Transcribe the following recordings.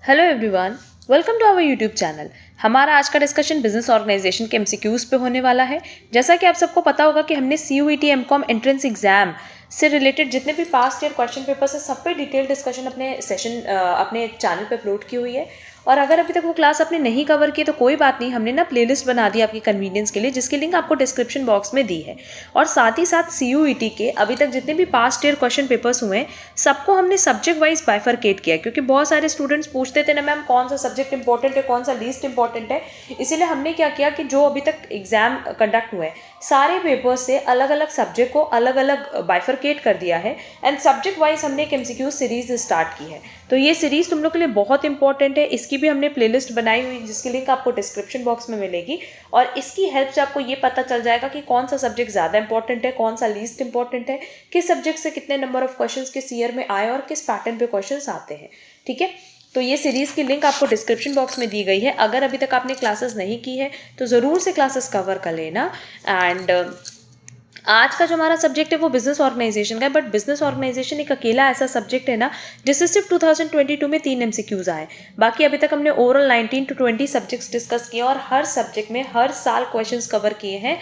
Hello everyone, welcome to our YouTube channel. हमारा आज का डिस्कशन बिजनेस ऑर्गेनाइजेशन के एमसीक्यूज पे होने वाला है। जैसा कि आप सबको पता होगा कि हमने CUET एमकॉम एंट्रेंस एग्जाम से रिलेटेड जितने भी पास्ट ईयर क्वेश्चन पेपर्स है सब पे डिटेल डिस्कशन अपने चैनल पे अपलोड की हुई है। और अगर अभी तक वो क्लास आपने नहीं कवर की तो कोई बात नहीं, हमने ना प्लेलिस्ट बना दी आपकी कन्वीनियंस के लिए, जिसकी लिंक आपको डिस्क्रिप्शन बॉक्स में दी है। और साथ ही साथ CUET के अभी तक जितने भी पास्ट ईयर क्वेश्चन पेपर्स हुए हैं सबको हमने सब्जेक्ट वाइज बाइफरकेट किया, क्योंकि बहुत सारे स्टूडेंट्स पूछते थे ना मैम कौन सा सब्जेक्ट इंपॉर्टेंट है, कौन सा लीस्ट इंपॉर्टेंट है। इसीलिए हमने क्या किया कि जो अभी तक एग्जाम कंडक्ट हुए सारे पेपर्स से अलग अलग सब्जेक्ट को अलग अलग बाइफरकेट कर दिया है एंड सब्जेक्ट वाइज हमने एक MCQ सीरीज स्टार्ट की है। तो ये सीरीज तुम लोग के लिए बहुत इंपॉर्टेंट है। इसकी भी हमने प्लेलिस्ट बनाई हुई जिसकी लिंक आपको डिस्क्रिप्शन बॉक्स में मिलेगी और इसकी हेल्प से आपको ये पता चल जाएगा कि कौन सा सब्जेक्ट ज़्यादा इंपॉर्टेंट है, कौन सा लीस्ट इंपॉर्टेंट है, किस सब्जेक्ट से कितने नंबर ऑफ क्वेश्चंस किस ईयर में आए और किस पैटर्न पे क्वेश्चंस आते हैं। ठीक है, तो ये सीरीज की लिंक आपको डिस्क्रिप्शन बॉक्स में दी गई है। अगर अभी तक आपने क्लासेस नहीं की है तो ज़रूर से क्लासेस कवर कर लेना। एंड आज का जो हमारा सब्जेक्ट है वो बिजनेस ऑर्गेनाइजेशन का है, बट बिजनेस ऑर्गेनाइजेशन एक अकेला ऐसा सब्जेक्ट है ना जिससे सिर्फ 2022 में 3 MCQs आए। बाकी अभी तक हमने ओवरऑल 19 to 20 सब्जेक्ट्स डिस्कस किए और हर सब्जेक्ट में हर साल क्वेश्चंस कवर किए हैं।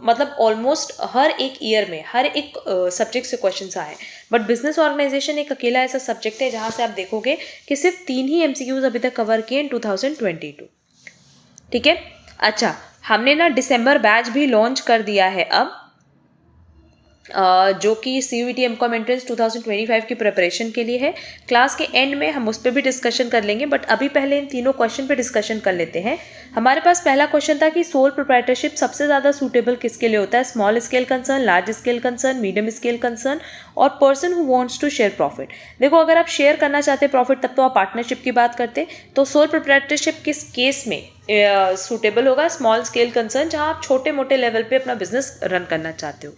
मतलब ऑलमोस्ट हर एक ईयर में हर एक सब्जेक्ट से क्वेश्चंस आए। बट बिजनेस ऑर्गेनाइजेशन एक अकेला ऐसा सब्जेक्ट है जहाँ से आप देखोगे कि सिर्फ 3 ही MCQs अभी तक कवर किए इन 2022। ठीक है, अच्छा हमने ना दिसंबर बैच भी लॉन्च कर दिया है अब, जो कि CUET एमकॉम एंट्रेंस 2025 की प्रिपरेशन के लिए है। क्लास के एंड में हम उस पर भी डिस्कशन कर लेंगे, बट अभी पहले इन तीनों क्वेश्चन पे डिस्कशन कर लेते हैं। हमारे पास पहला क्वेश्चन था कि सोल प्रोप्राइटरशिप सबसे ज़्यादा सूटेबल किसके लिए होता है, small scale concern, large scale concern, medium scale concern और person who wants to share profit. देखो, अगर आप शेयर करना चाहते प्रॉफिट तब तो आप पार्टनरशिप की बात करते, तो सोल प्रोप्राइटरशिप किस केस में सूटेबल होगा, स्मॉल स्केल कंसर्न, जहां आप छोटे मोटे लेवल पे अपना बिजनेस रन करना चाहते हो।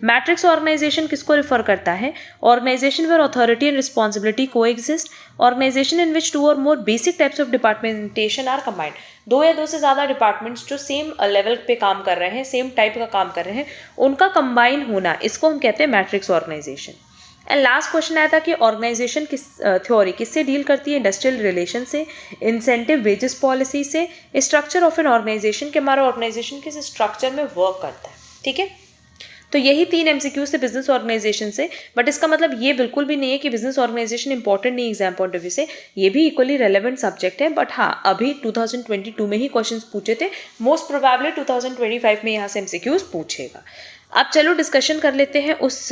मैट्रिक्स ऑर्गेनाइजेशन किसको रिफर करता है, organization where authority and responsibility coexist, organization in which 2 or more basic types of departmentation are combined. 2 या 2 से ज़्यादा डिपार्टमेंट्स जो सेम लेवल पे काम कर रहे हैं, सेम टाइप का काम कर रहे हैं, उनका कंबाइन होना, इसको हम कहते हैं matrix organisation. And last question आया था कि ऑर्गेनाइजेशन किस थ्योरी किससे डील करती है, इंडस्ट्रियल रिलेशन से, इंसेंटिव वेजेस पॉलिसी से, स्ट्रक्चर ऑफ एन ऑर्गेनाइजेशन के हमारा ऑर्गेनाइजेशन किस स्ट्रक्चर में वर्क करता है। ठीक है, तो यही 3 MCQ से बिजनेस ऑर्गेनाइजेशन से। बट इसका मतलब ये बिल्कुल भी नहीं है कि बिजनेस ऑर्गेनाइजेशन इंपॉर्टेंट नहीं एग्जाम पॉइंट ऑफ व्यू से, ये भी इक्वली रेलेवेंट सब्जेक्ट है। बट हाँ, अभी 2022 में ही क्वेश्चंस पूछे थे, मोस्ट प्रोबेबली 2025 में यहाँ से MCQs पूछेगा। अब चलो डिस्कशन कर लेते हैं उस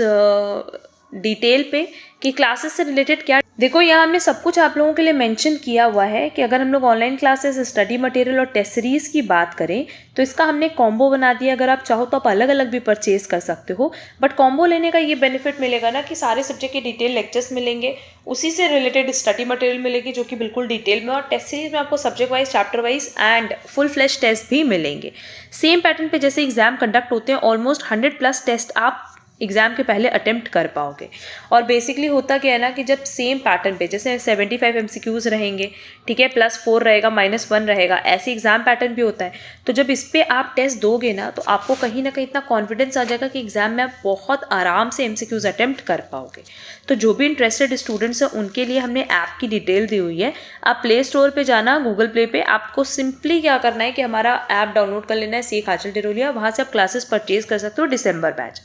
डिटेल पे कि क्लासेस से रिलेटेड क्या। देखो, यहाँ हमने सब कुछ आप लोगों के लिए मेंशन किया हुआ है कि अगर हम लोग ऑनलाइन क्लासेस, स्टडी मटेरियल और टेस्ट सीरीज की बात करें तो इसका हमने कॉम्बो बना दिया। अगर आप चाहो तो आप अलग अलग भी परचेज कर सकते हो, बट कॉम्बो लेने का ये बेनिफिट मिलेगा ना कि सारे सब्जेक्ट के डिटेल लेक्चर्स मिलेंगे, उसी से रिलेटेड स्टडी मटेरियल मिलेगी जो कि बिल्कुल डिटेल में, और टेस्ट सीरीज में आपको subject wise, chapter wise and full flash test भी मिलेंगे। सेम पैटर्न पे जैसे एग्जाम कंडक्ट होते हैं, ऑलमोस्ट 100+ टेस्ट आप एग्जाम के पहले अटेम्प्ट कर पाओगे। और बेसिकली होता क्या है ना कि जब सेम पैटर्न पे जैसे 75 MCQs रहेंगे, ठीक है, +4 रहेगा, -1 रहेगा, ऐसे एग्जाम पैटर्न भी होता है। तो जब इस पे आप टेस्ट दोगे ना तो आपको कहीं ना कहीं इतना कॉन्फिडेंस आ जाएगा कि एग्जाम में आप बहुत आराम से MCQs अटेम्प्ट कर पाओगे। तो जो भी इंटरेस्टेड स्टूडेंट्स हैं उनके लिए हमने ऐप की डिटेल दी हुई है। आप प्ले स्टोर पे जाना, गूगल प्ले पे आपको सिंपली क्या करना है कि हमारा ऐप डाउनलोड कर लेना है, सीख आंचल टिरोलिया, वहाँ से आप क्लासेस परचेज कर सकते हो दिसंबर बैच।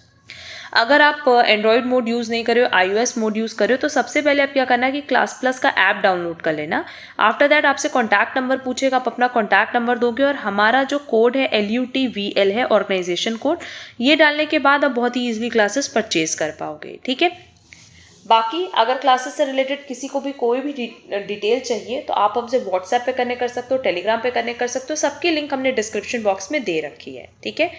अगर आप एंड्रॉयड मोड यूज़ नहीं कर रहे हो, iOS मोड यूज़ कर रहे हो, तो सबसे पहले आप क्या करना है कि क्लास प्लस का ऐप डाउनलोड कर लेना। आफ्टर दैट आपसे कॉन्टैक्ट नंबर पूछेगा, आप अपना कॉन्टैक्ट नंबर दोगे और हमारा जो कोड है LUTVL है, ऑर्गेनाइजेशन कोड, ये डालने के बाद आप बहुत ही ईजिली क्लासेस परचेज कर पाओगे। ठीक है, बाकी अगर क्लासेस से रिलेटेड किसी को भी कोई भी डिटेल चाहिए तो आप हमसे व्हाट्सएप पे कनेक्ट कर सकते हो, टेलीग्राम पे कनेक्ट कर सकते हो, सबकी लिंक हमने डिस्क्रिप्शन बॉक्स में दे रखी है। ठीक है,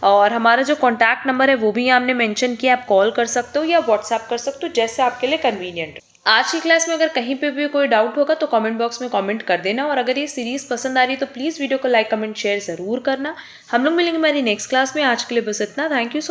और हमारा जो कॉन्टैक्ट नंबर है वो भी यहाँ हमने मेंशन किया, आप कॉल कर सकते हो या व्हाट्सएप कर सकते हो, जैसे आपके लिए कन्वीनियंट। आज की क्लास में अगर कहीं पे भी कोई डाउट होगा तो कमेंट बॉक्स में कमेंट कर देना, और अगर ये सीरीज पसंद आ रही है तो प्लीज़ वीडियो को लाइक, कमेंट, शेयर ज़रूर करना। हम लोग मिलेंगे हमारी नेक्स्ट क्लास में। आज के लिए बस इतना। Thank you.